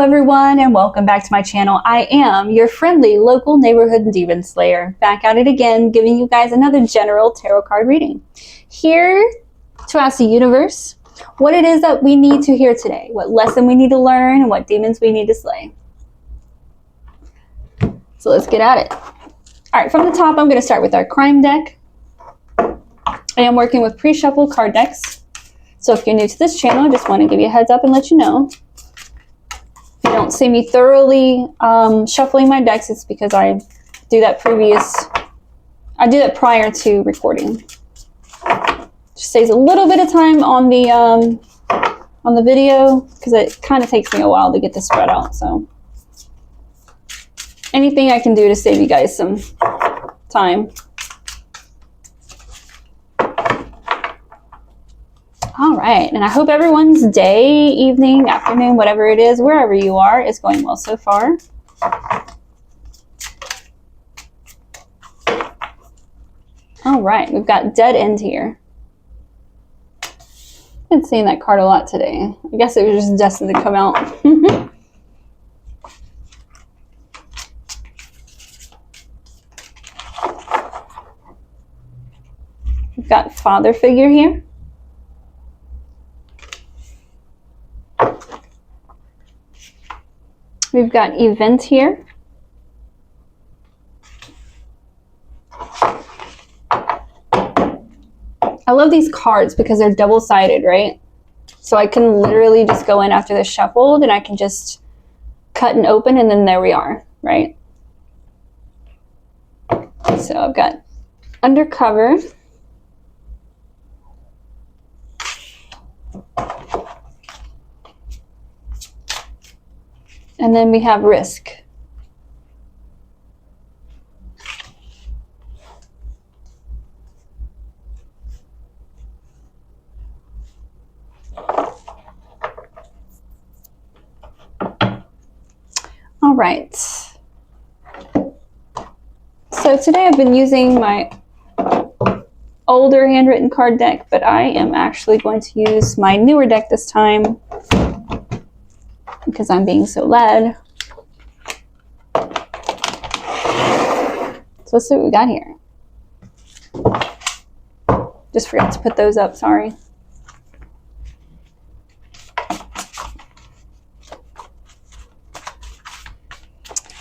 everyone, and welcome back to my channel. I am your friendly local neighborhood demon slayer, back at it again, giving you guys another general tarot card reading. Here to ask the universe what it is that we need to hear today, what lesson we need to learn, and what demons we need to slay. So let's get at it. All right, from the top, I'm going to start with our crime deck. I am working with pre-shuffled card decks. So if you're new to this channel, I just want to give you a heads up and let you know. If you don't see me thoroughly shuffling my decks, it's because I do that prior to recording. Just saves a little bit of time on the video because it kind of takes me a while to get this spread out. So anything I can do to save you guys some time. All right, and I hope everyone's day, evening, afternoon, whatever it is, wherever you are, is going well so far. All right, we've got dead end here. I've been seeing that card a lot today. I guess it was just destined to come out. We've got father figure here. We've got event here. I love these cards because they're double-sided, right? So I can literally just go in after they're shuffled and I can just cut and open and then there we are, right? So I've got undercover. And then we have risk. All right. So today I've been using my older handwritten card deck, but I am actually going to use my newer deck this time because I'm being so led. So let's see what we got here. Just forgot to put those up, sorry.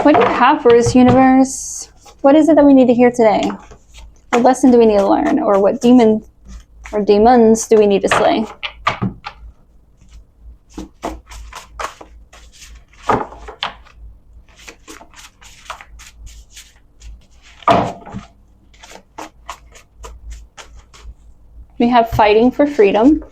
What do you have for us, universe? What is it that we need to hear today? What lesson do we need to learn? Or what demon or demons do we need to slay? We have fighting for freedom.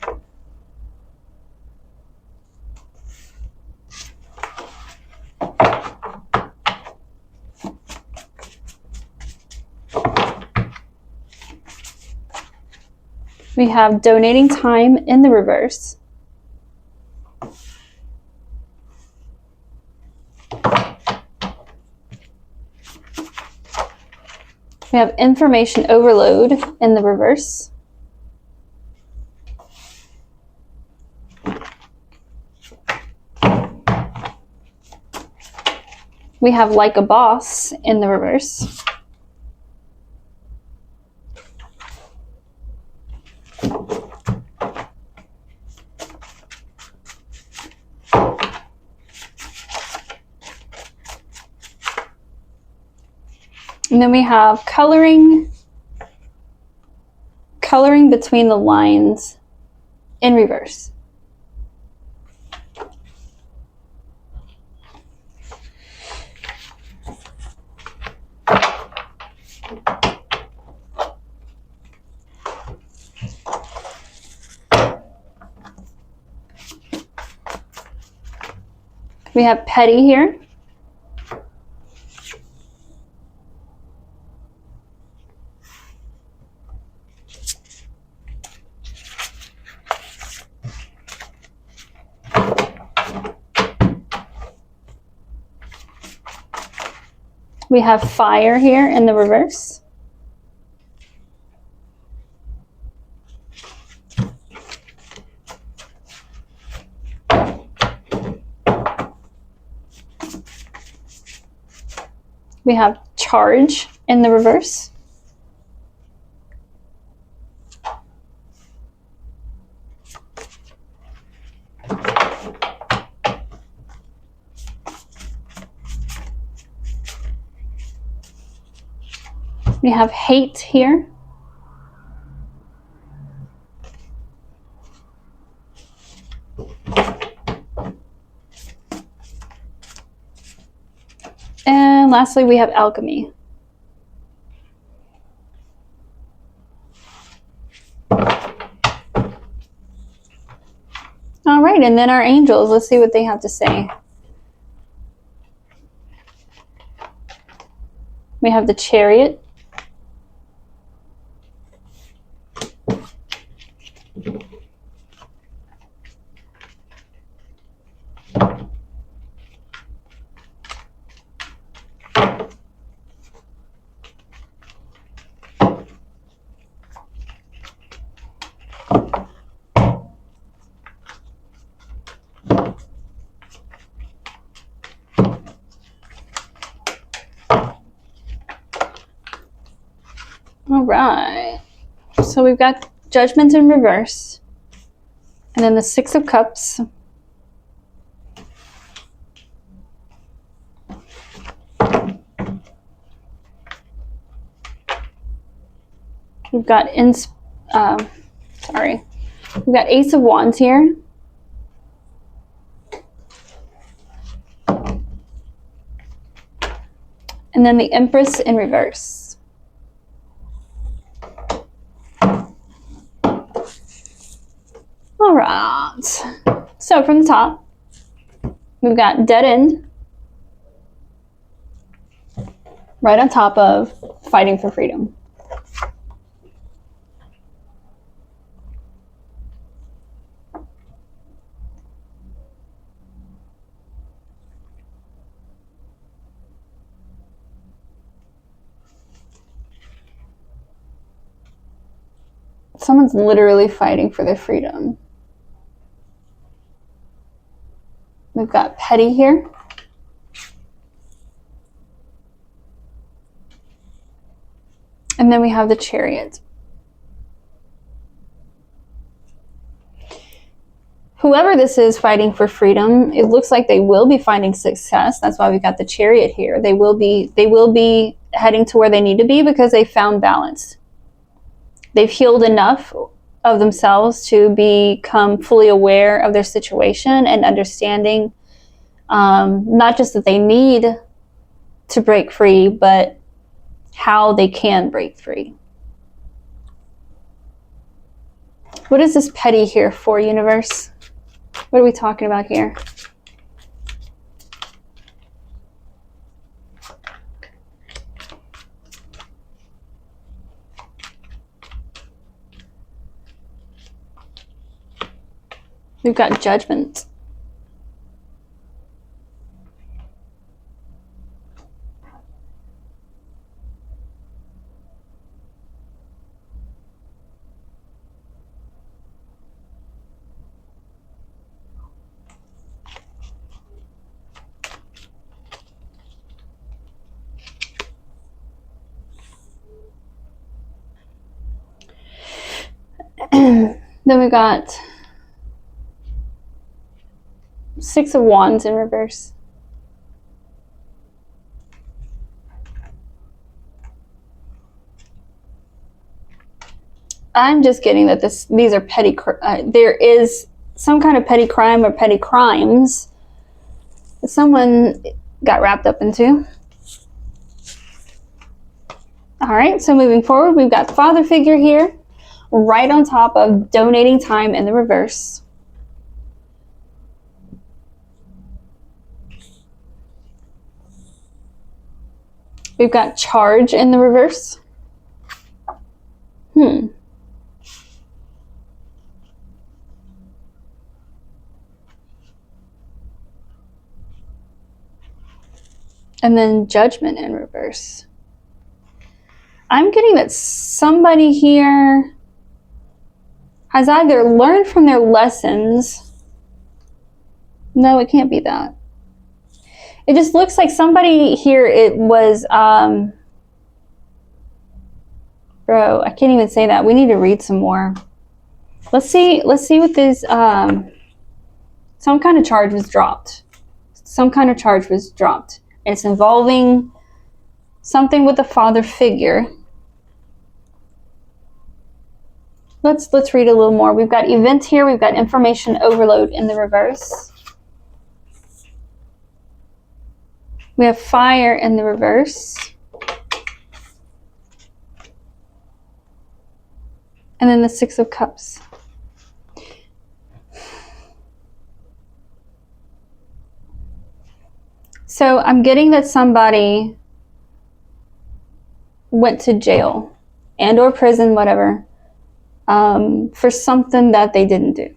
We have donating time in the reverse. We have information overload in the reverse. We have like a boss in the reverse. And then we have coloring between the lines in reverse. We have petty here. We have fire here in the reverse. We have charge in the reverse. We have hate here. And lastly, we have alchemy. All right, and then our angels, let's see what they have to say. We have the Chariot. All right, so we've got Judgment in reverse, and then the Six of Cups. We've got we've got Ace of Wands here. And then the Empress in reverse. All right, so from the top, we've got Dead End, right on top of Fighting for Freedom. Someone's literally fighting for their freedom. We've got Petty here. And then we have the Chariot. Whoever this is fighting for freedom, it looks like they will be finding success. That's why we got the Chariot here. They will be heading to where they need to be because they found balance. They've healed enough of themselves to become fully aware of their situation and understanding not just that they need to break free, but how they can break free. What is this Petty here for, universe? What are we talking about here? We've got Judgment. Then we got Six of Wands in reverse. I'm just getting that these are petty. There is some kind of petty crime or petty crimes that someone got wrapped up into. All right, so moving forward, we've got Father figure here, right on top of donating time in the reverse. We've got Charge in the reverse. And then Judgment in reverse. I'm getting that somebody here has either learned from their lessons. No, it can't be that. It just looks like somebody here, it was, bro, I can't even say that. We need to read some more. Let's see what this, some kind of charge was dropped. Some kind of charge was dropped. It's involving something with a father figure. Let's read a little more. We've got event here. We've got information overload in the reverse. We have fire in the reverse. And then the Six of Cups. So I'm getting that somebody went to jail and or prison, whatever, for something that they didn't do.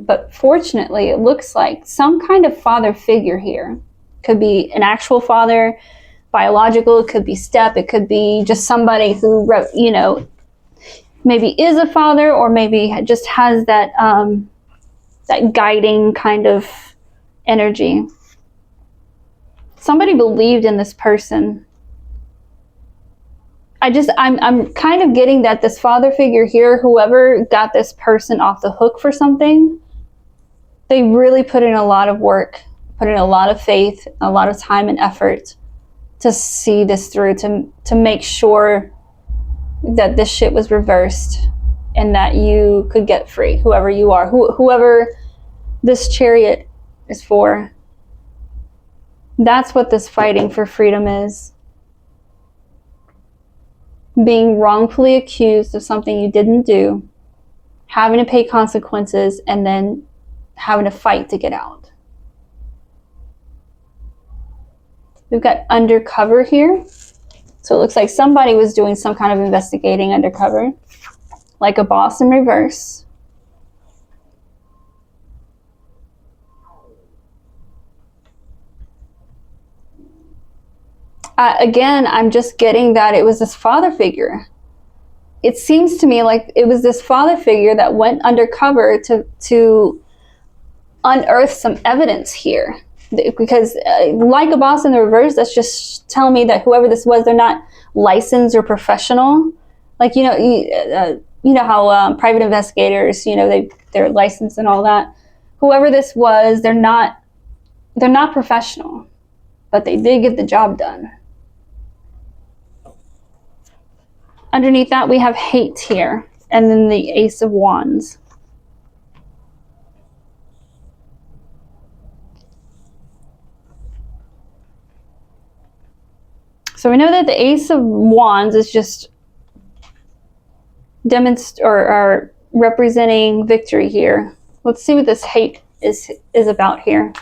But fortunately, it looks like some kind of father figure here. Could be an actual father, biological, it could be step, it could be just somebody who wrote, maybe is a father, or maybe just has that that guiding kind of energy. Somebody believed in this person. I'm kind of getting that this father figure here, whoever got this person off the hook for something, they really put in a lot of work, put in a lot of faith, a lot of time and effort to see this through, to make sure that this shit was reversed and that you could get free, whoever you are, whoever this chariot is for. That's what this fighting for freedom is. Being wrongfully accused of something you didn't do, having to pay consequences, and then having to fight to get out. We've got undercover here. So it looks like somebody was doing some kind of investigating undercover, like a boss in reverse. Again, I'm just getting that it was this father figure. It seems to me like it was this father figure that went undercover to unearth some evidence here. Because like a boss in the reverse, that's just telling me that whoever this was, they're not licensed or professional. Like, you know how private investigators, they're licensed and all that. Whoever this was, they're not professional, but they did get the job done. Underneath that, we have hate here, and then the Ace of Wands. So we know that the Ace of Wands is just or representing victory here. Let's see what this hate is about here.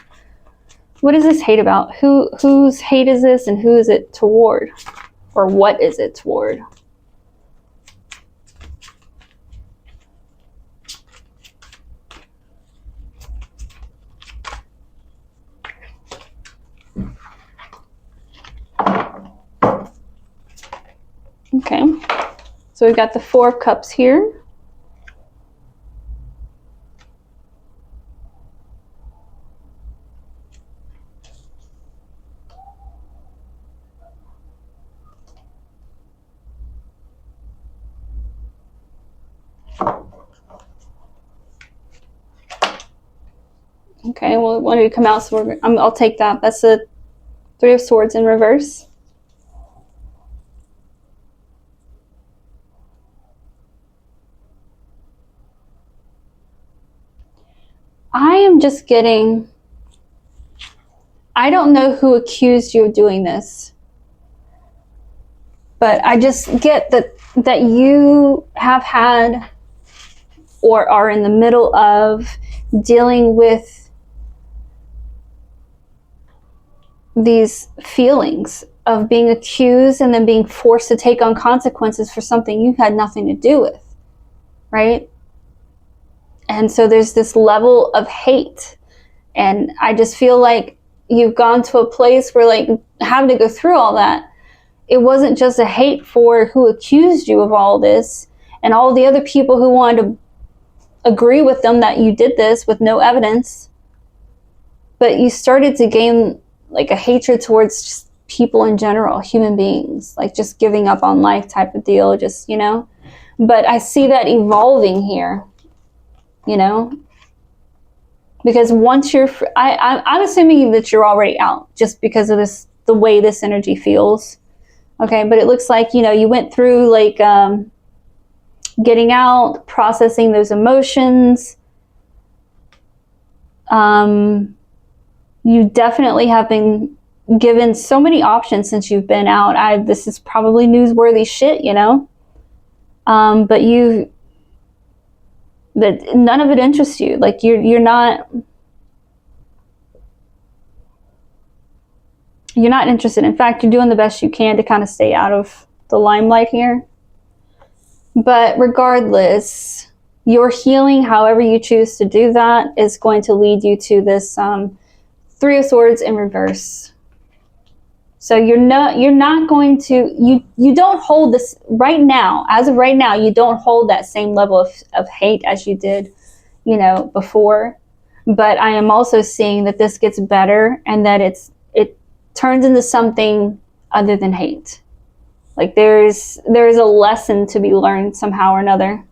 What is this hate about? Whose hate is this, and who is it toward? Or what is it toward? Okay, so we've got the Four of Cups here. Okay, well, it wanted to come out, so I'll take that. That's the Three of Swords in reverse. I am just getting, I don't know who accused you of doing this, but I just get that you have had or are in the middle of dealing with these feelings of being accused and then being forced to take on consequences for something you had nothing to do with, right? And so there's this level of hate. And I just feel like you've gone to a place where, like, having to go through all that, it wasn't just a hate for who accused you of all this and all the other people who wanted to agree with them that you did this with no evidence. but you started to gain like a hatred towards just people in general, human beings, like just giving up on life type of deal, just, you know. But I see that evolving here, you know, because once you're, I'm assuming that you're already out just because of this, the way this energy feels. Okay, but it looks like, you know, you went through like getting out, processing those emotions. You definitely have been given so many options since you've been out. This is probably newsworthy shit, you know. But that none of it interests you. Like you're not interested. In fact, you're doing the best you can to kind of stay out of the limelight here. But regardless, your healing, however you choose to do that, is going to lead you to this Three of Swords in reverse. So you're not going to, you don't hold this right now, as of right now, you don't hold that same level of hate as you did, you know, before. But I am also seeing that this gets better and that it turns into something other than hate. Like there's a lesson to be learned somehow or another.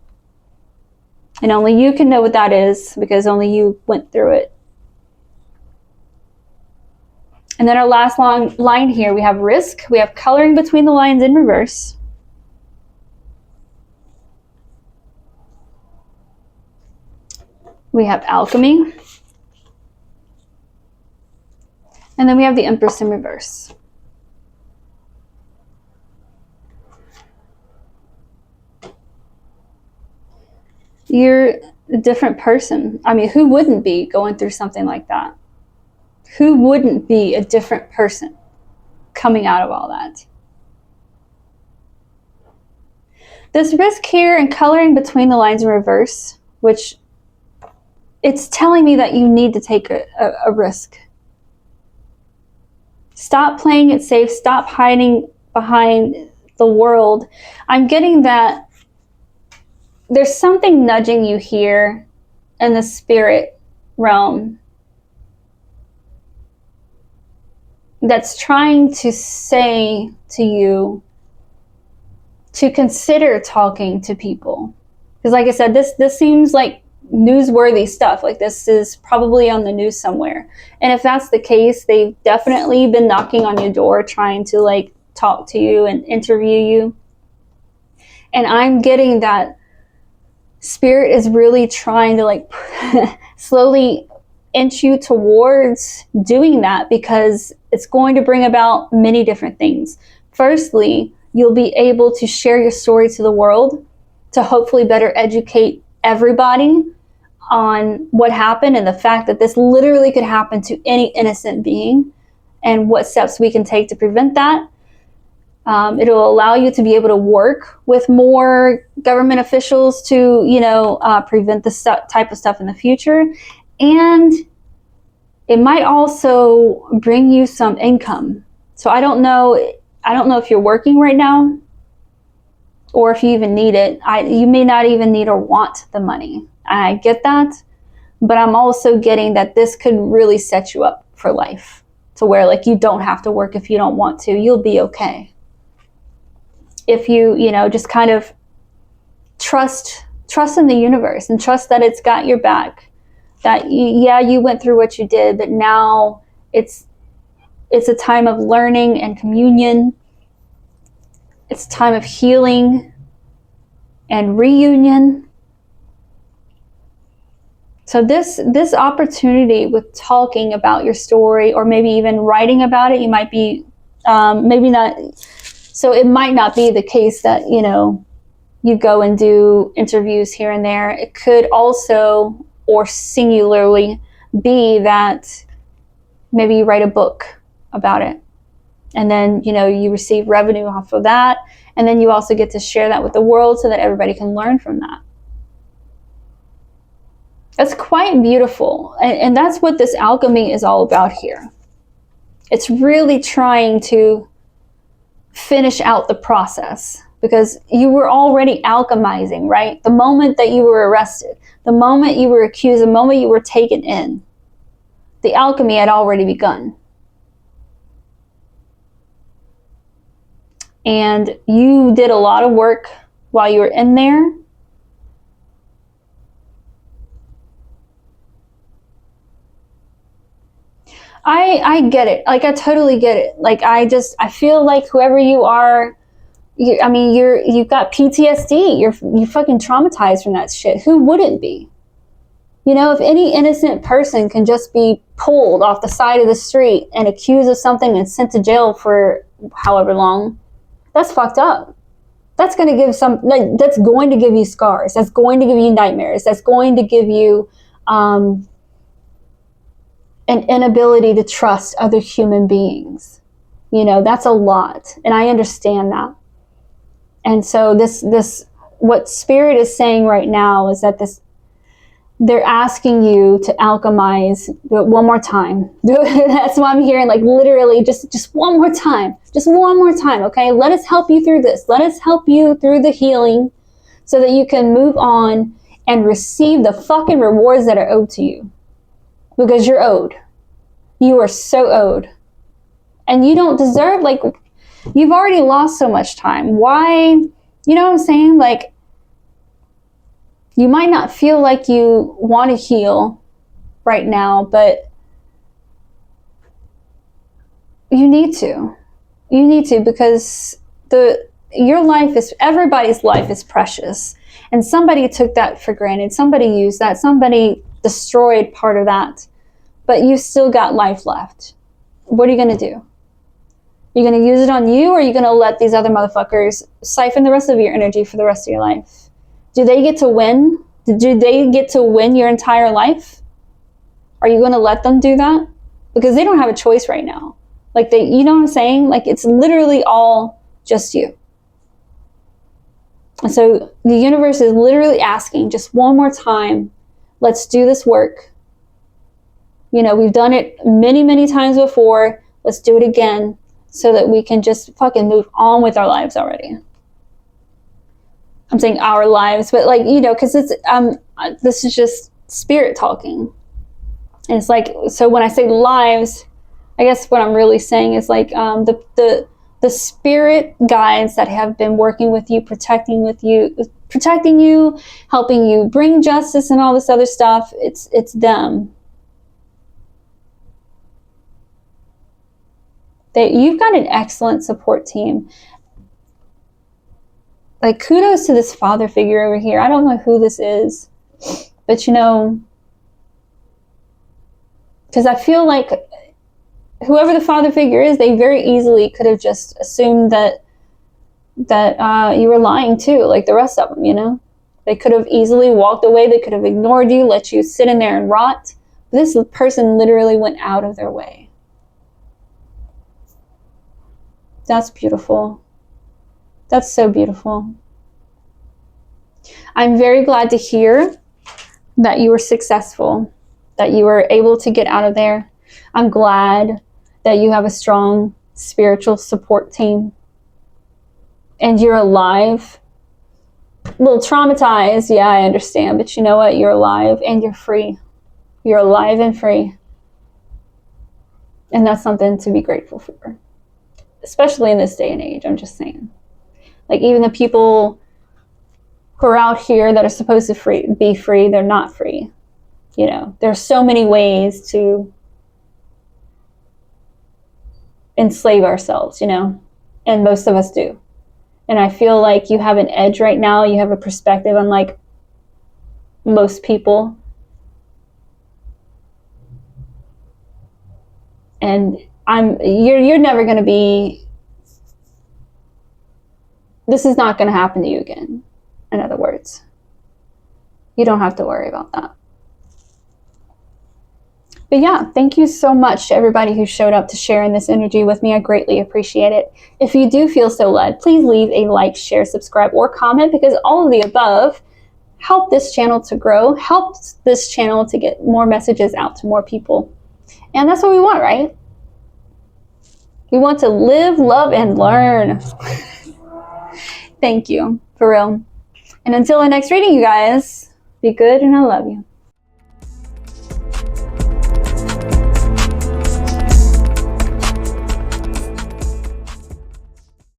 And only you can know what that is, because only you went through it. And then our last long line here, we have risk. We have coloring between the lines in reverse. We have alchemy. And then we have the Empress in reverse. You're a different person. I mean, who wouldn't be going through something like that? Who wouldn't be a different person coming out of all that? This risk here and coloring between the lines in reverse, which it's telling me that you need to take a risk. Stop playing it safe. Stop hiding behind the world. I'm getting that there's something nudging you here in the spirit realm that's trying to say to you to consider talking to people. Because like I said, this seems like newsworthy stuff. Like this is probably on the news somewhere. And if that's the case, they've definitely been knocking on your door trying to like talk to you and interview you. And I'm getting that Spirit is really trying to like slowly inch you towards doing that, because it's going to bring about many different things. Firstly, you'll be able to share your story to the world to hopefully better educate everybody on what happened and the fact that this literally could happen to any innocent being and what steps we can take to prevent that. It'll allow you to be able to work with more government officials to, you know, prevent this type of stuff in the future. And it might also bring you some income. So I don't know if you're working right now or if you even need it. You may not even need or want the money. I get that. But I'm also getting that this could really set you up for life, to where like you don't have to work if you don't want to. You'll be okay. If you know, just kind of trust in the universe and trust that it's got your back. That you went through what you did, but now it's a time of learning and communion. It's a time of healing and reunion. So this opportunity with talking about your story, or maybe even writing about it, you might be maybe not. So it might not be the case that, you know, you go and do interviews here and there. It could also, or singularly, be that maybe you write a book about it. And then, you know, you receive revenue off of that. And then you also get to share that with the world so that everybody can learn from that. That's quite beautiful. And that's what this alchemy is all about here. It's really trying to finish out the process, because you were already alchemizing, right? The moment that you were arrested, the moment you were accused, the moment you were taken in, the alchemy had already begun. And you did a lot of work while you were in there. I get it. Like, I totally get it. Like, I feel like whoever you are, you've got PTSD. You fucking traumatized from that shit. Who wouldn't be? You know, if any innocent person can just be pulled off the side of the street and accused of something and sent to jail for however long, that's fucked up. That's going to give that's going to give you scars. That's going to give you nightmares. That's going to give you an inability to trust other human beings. You know, that's a lot. And I understand that. And so what Spirit is saying right now is that they're asking you to alchemize. Do it one more time. That's what I'm hearing. Like, literally, just one more time. Just one more time, okay? Let us help you through this. Let us help you through the healing so that you can move on and receive the fucking rewards that are owed to you. Because you're owed. You are so owed. And you don't deserve, like, you've already lost so much time. Why? You know what I'm saying? Like, you might not feel like you want to heal right now, but you need to. You need to, because everybody's life is precious. And somebody took that for granted. Somebody used that. Somebody destroyed part of that. But you still got life left. What are you going to do? You're going to use it on you, or are you going to let these other motherfuckers siphon the rest of your energy for the rest of your life? Do they get to win? Do they get to win your entire life? Are you going to let them do that? Because they don't have a choice right now. Like, you know what I'm saying? Like, it's literally all just you. And so the universe is literally asking, just one more time, let's do this work. You know, we've done it many, many times before. Let's do it again so that we can just fucking move on with our lives already. I'm saying our lives, but, like, you know, because it's this is just Spirit talking. And it's like, so when I say lives, I guess what I'm really saying is, like, the spirit guides that have been working with you, protecting you, helping you bring justice and all this other stuff. It's them. You've got an excellent support team. Like, kudos to this father figure over here. I don't know who this is, but, you know, because I feel like whoever the father figure is, they very easily could have just assumed that you were lying too, like the rest of them, you know? They could have easily walked away. They could have ignored you, let you sit in there and rot. This person literally went out of their way. That's beautiful. That's so beautiful. I'm very glad to hear that you were successful, that you were able to get out of there. I'm glad that you have a strong spiritual support team and you're alive. A little traumatized, yeah, I understand, but you know what? You're alive and you're free. You're alive and free. And that's something to be grateful for, especially in this day and age. I'm just saying. Like, even the people who are out here that are supposed to be free, they're not free. You know, there's so many ways to enslave ourselves, you know, and most of us do. And I feel like you have an edge right now. You have a perspective unlike most people. And you're never going to be, this is not going to happen to you again. In other words, you don't have to worry about that. But yeah, thank you so much to everybody who showed up to share in this energy with me. I greatly appreciate it. If you do feel so led, please leave a like, share, subscribe, or comment, because all of the above help this channel to grow, helps this channel to get more messages out to more people. And that's what we want, right? We want to live, love, and learn. Thank you, for real. And until the next reading, you guys, be good, and I love you.